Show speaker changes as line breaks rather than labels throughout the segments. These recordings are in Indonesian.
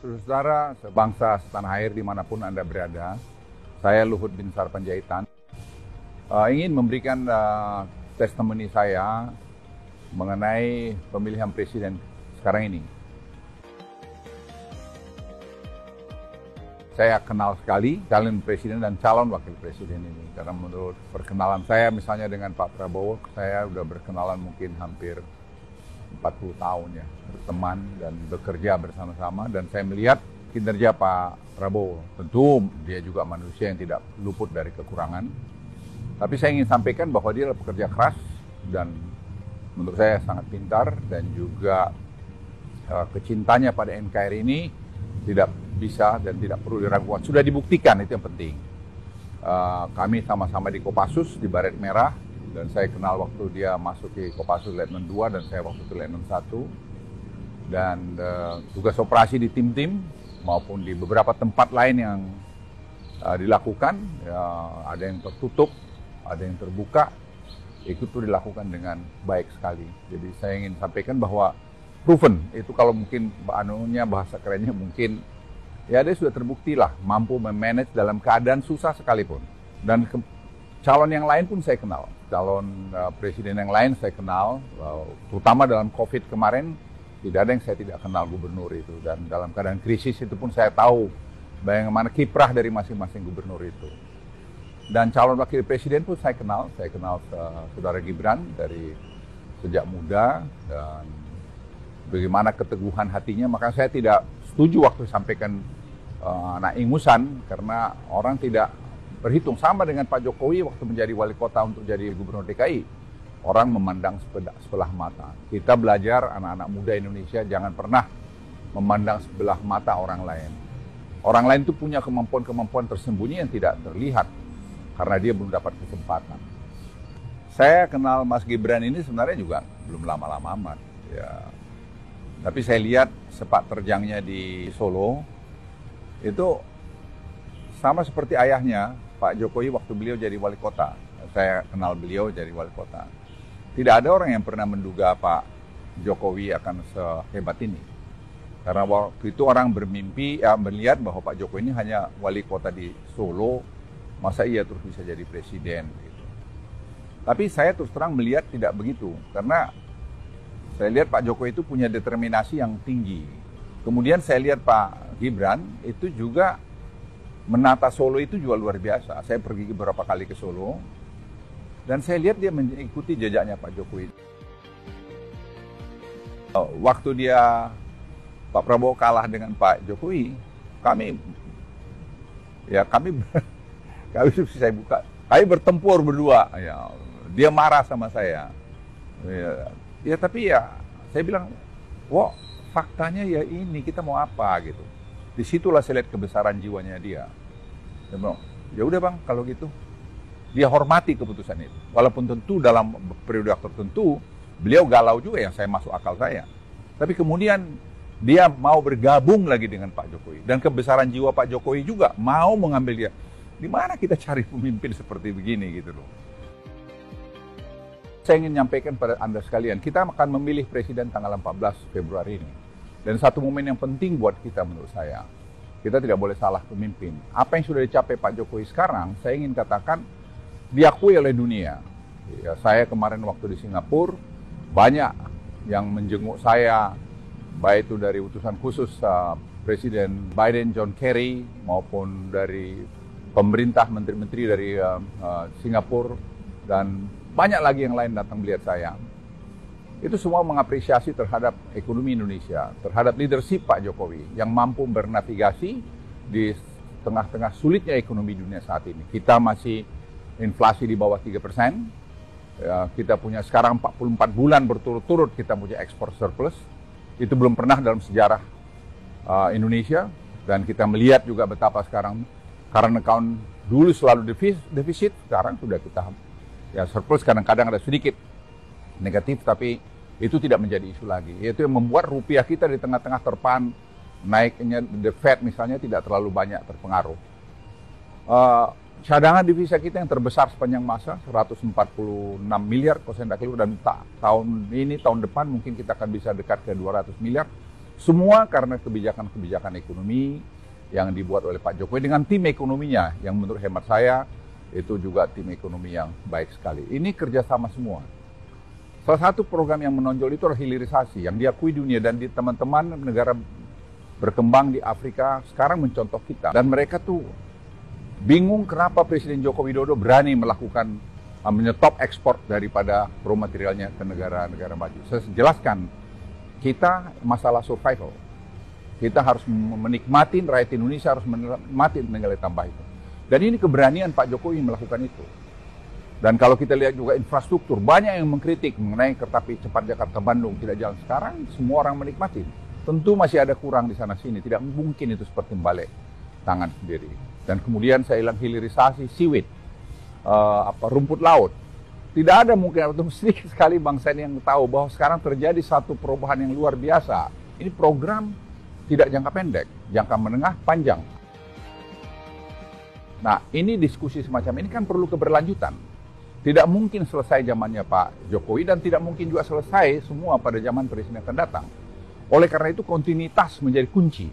Saudara sebangsa setanah air dimanapun Anda berada, saya Luhut Binsar Panjaitan ingin memberikan testimoni saya mengenai pemilihan presiden sekarang ini. Saya kenal sekali calon presiden dan calon wakil presiden ini, karena menurut perkenalan saya misalnya dengan Pak Prabowo, saya sudah berkenalan mungkin hampir 40 tahun ya, berteman dan bekerja bersama-sama, dan saya melihat kinerja Pak Prabowo. Tentu dia juga manusia yang tidak luput dari kekurangan, tapi saya ingin sampaikan bahwa dia adalah pekerja keras dan menurut saya sangat pintar, dan juga kecintanya pada NKRI ini tidak bisa dan tidak perlu diragukan. Sudah dibuktikan, itu yang penting. Kami sama-sama di Kopassus di Baret Merah, dan saya kenal waktu dia masuk ke Kopassus Letnan 2 dan saya waktu itu Letnan 1. Dan tugas operasi di tim-tim maupun di beberapa tempat lain yang dilakukan, ada yang tertutup, ada yang terbuka, itu tuh dilakukan dengan baik sekali. Jadi saya ingin sampaikan bahwa proven, itu kalau mungkin bahasa kerennya mungkin, ya dia sudah terbukti lah mampu memanage dalam keadaan susah sekalipun. Dan calon yang lain pun saya kenal, calon presiden yang lain saya kenal, terutama dalam COVID kemarin, tidak ada yang saya tidak kenal gubernur itu. Dan dalam keadaan krisis itu pun saya tahu bagaimana kiprah dari masing-masing gubernur itu. Dan calon wakil presiden pun saya kenal saudara Gibran dari sejak muda, dan bagaimana keteguhan hatinya. Maka saya tidak setuju waktu sampaikan anak ingusan, karena orang tidak berhitung. Sama dengan Pak Jokowi waktu menjadi wali kota untuk jadi gubernur DKI. Orang memandang sebelah mata. Kita belajar anak-anak muda Indonesia jangan pernah memandang sebelah mata orang lain. Orang lain itu punya kemampuan-kemampuan tersembunyi yang tidak terlihat karena dia belum dapat kesempatan. Saya kenal Mas Gibran ini sebenarnya juga belum lama-lama amat. Ya. Tapi saya lihat sepak terjangnya di Solo itu sama seperti ayahnya, Pak Jokowi waktu beliau jadi wali kota. Saya kenal beliau jadi wali kota. Tidak ada orang yang pernah menduga Pak Jokowi akan sehebat ini. Karena waktu itu orang bermimpi, melihat bahwa Pak Jokowi ini hanya wali kota di Solo, masa iya terus bisa jadi presiden. Gitu. Tapi saya terus terang melihat tidak begitu. Karena saya lihat Pak Jokowi itu punya determinasi yang tinggi. Kemudian saya lihat Pak Gibran itu juga menata Solo itu juga luar biasa. Saya pergi beberapa kali ke Solo, dan saya lihat dia mengikuti jejaknya Pak Jokowi. Waktu Pak Prabowo kalah dengan Pak Jokowi, kami bertempur berdua. Ya, dia marah sama saya. Tapi saya bilang, wah faktanya ya ini, kita mau apa gitu. Disitulah saya lihat kebesaran jiwanya dia. Dia bilang, ya udah bang, kalau gitu. Dia hormati keputusan itu. Walaupun tentu dalam periode tertentu, beliau galau juga yang saya masuk akal saya. Tapi kemudian dia mau bergabung lagi dengan Pak Jokowi. Dan kebesaran jiwa Pak Jokowi juga mau mengambil dia. Di mana kita cari pemimpin seperti begini gitu loh. Saya ingin menyampaikan pada Anda sekalian, kita akan memilih presiden tanggal 14 Februari ini. Dan satu momen yang penting buat kita menurut saya, kita tidak boleh salah pemimpin. Apa yang sudah dicapai Pak Jokowi sekarang, saya ingin katakan diakui oleh dunia. Ya, saya kemarin waktu di Singapura, banyak yang menjenguk saya, baik itu dari utusan khusus Presiden Biden, John Kerry, maupun dari pemerintah, menteri-menteri dari Singapura, dan banyak lagi yang lain datang melihat saya. Itu semua mengapresiasi terhadap ekonomi Indonesia, terhadap leadership Pak Jokowi yang mampu bernavigasi di tengah-tengah sulitnya ekonomi dunia saat ini. Kita masih inflasi di bawah 3%, ya, kita punya sekarang 44 bulan berturut-turut kita punya ekspor surplus. Itu belum pernah dalam sejarah Indonesia, dan kita melihat juga betapa sekarang current account dulu selalu defisit, sekarang sudah kita ya surplus, kadang-kadang ada sedikit negatif, tapi itu tidak menjadi isu lagi. Itu yang membuat rupiah kita di tengah-tengah terpan naiknya the Fed misalnya tidak terlalu banyak terpengaruh. Cadangan devisa kita yang terbesar sepanjang masa 146 miliar kalau saya tidak keliru, dan tahun ini, tahun depan mungkin kita akan bisa dekat ke 200 miliar. Semua karena kebijakan-kebijakan ekonomi yang dibuat oleh Pak Jokowi dengan tim ekonominya yang menurut hemat saya itu juga tim ekonomi yang baik sekali. Ini kerjasama semua. Salah satu program yang menonjol itu adalah hilirisasi yang diakui dunia dan di teman-teman negara berkembang di Afrika sekarang mencontoh kita. Dan mereka tuh bingung kenapa Presiden Joko Widodo berani melakukan menyetop ekspor daripada raw materialnya ke negara-negara maju. Saya jelaskan, kita masalah survival. Kita harus menikmati, rakyat Indonesia harus menikmati nilai tambah itu. Dan ini keberanian Pak Jokowi melakukan itu. Dan kalau kita lihat juga infrastruktur, banyak yang mengkritik mengenai kereta api cepat Jakarta-Bandung tidak jalan. Sekarang semua orang menikmati. Tentu masih ada kurang di sana-sini, tidak mungkin itu seperti balik tangan sendiri. Dan kemudian saya bilang hilirisasi seaweed, rumput laut. Tidak ada mungkin, atau sedikit sekali bangsa ini yang tahu bahwa sekarang terjadi satu perubahan yang luar biasa. Ini program tidak jangka pendek, jangka menengah, panjang. Nah, ini diskusi semacam ini kan perlu keberlanjutan. Tidak mungkin selesai zamannya Pak Jokowi dan tidak mungkin juga selesai semua pada zaman presiden yang akan datang. Oleh karena itu kontinuitas menjadi kunci.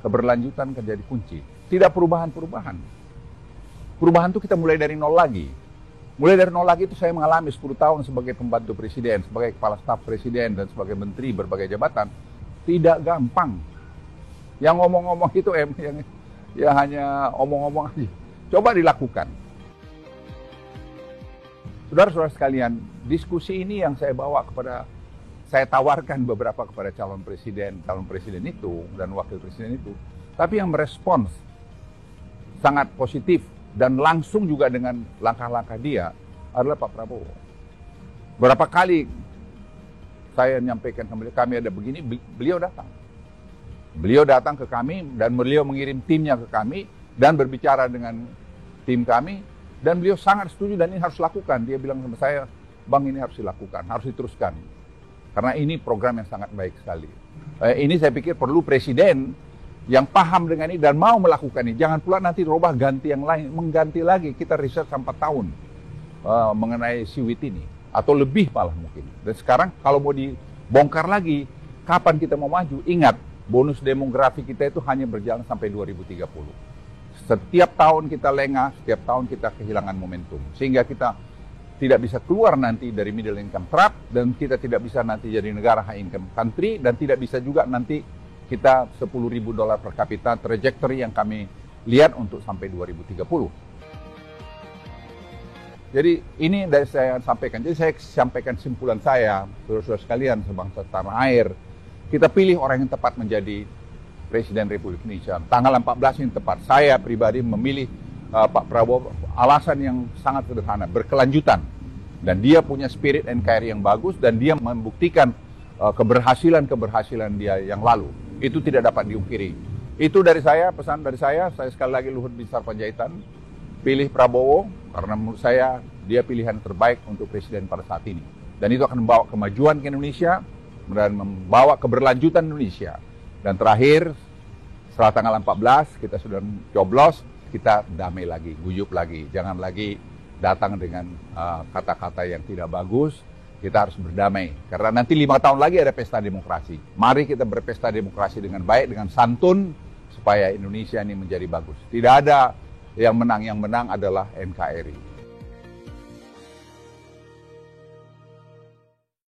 Keberlanjutan menjadi kunci. Tidak perubahan-perubahan. Perubahan itu kita mulai dari nol lagi. Mulai dari nol lagi itu saya mengalami 10 tahun sebagai pembantu presiden, sebagai kepala staf presiden dan sebagai menteri berbagai jabatan. Tidak gampang. Yang ngomong-ngomong itu ya hanya omong-omong aja. Coba dilakukan. Saudara-saudara sekalian, diskusi ini yang saya bawa saya tawarkan beberapa kepada calon presiden itu dan wakil presiden itu. Tapi yang merespons sangat positif dan langsung juga dengan langkah-langkah dia adalah Pak Prabowo. Berapa kali saya menyampaikan kami ada begini, beliau datang. Beliau datang ke kami dan beliau mengirim timnya ke kami dan berbicara dengan tim kami dan beliau sangat setuju dan ini harus lakukan. Dia bilang sama saya, Bang, ini harus dilakukan, harus diteruskan. Karena ini program yang sangat baik sekali. Ini saya pikir perlu presiden yang paham dengan ini dan mau melakukan ini. Jangan pula nanti robah ganti yang lain, mengganti lagi. Kita riset sampai 4 tahun mengenai seaweed ini. Atau lebih malah mungkin. Dan sekarang kalau mau dibongkar lagi, kapan kita mau maju? Ingat, bonus demografi kita itu hanya berjalan sampai 2030. Setiap tahun kita lengah, setiap tahun kita kehilangan momentum. Sehingga kita tidak bisa keluar nanti dari middle income trap, dan kita tidak bisa nanti jadi negara high income country, dan tidak bisa juga nanti kita $10.000 per kapita trajectory yang kami lihat untuk sampai 2030. Jadi ini dari saya sampaikan. Jadi saya sampaikan simpulan saya, saudara-saudara sekalian sebangsa tanah air. Kita pilih orang yang tepat menjadi Presiden Republik Indonesia. Tanggal 14 yang tepat. Saya pribadi memilih Pak Prabowo, alasan yang sangat sederhana, berkelanjutan. Dan dia punya spirit NKRI yang bagus dan dia membuktikan keberhasilan dia yang lalu. Itu tidak dapat diungkiri. Itu dari saya, pesan dari saya sekali lagi Luhut Binsar Panjaitan, pilih Prabowo karena menurut saya dia pilihan terbaik untuk presiden pada saat ini. Dan itu akan membawa kemajuan ke Indonesia dan membawa keberlanjutan Indonesia. Dan terakhir, setelah tanggal 14 kita sudah coblos, kita damai lagi, guyup lagi. Jangan lagi datang dengan kata-kata yang tidak bagus. Kita harus berdamai. Karena nanti 5 tahun lagi ada pesta demokrasi. Mari kita berpesta demokrasi dengan baik, dengan santun, supaya Indonesia ini menjadi bagus. Tidak ada yang menang adalah NKRI.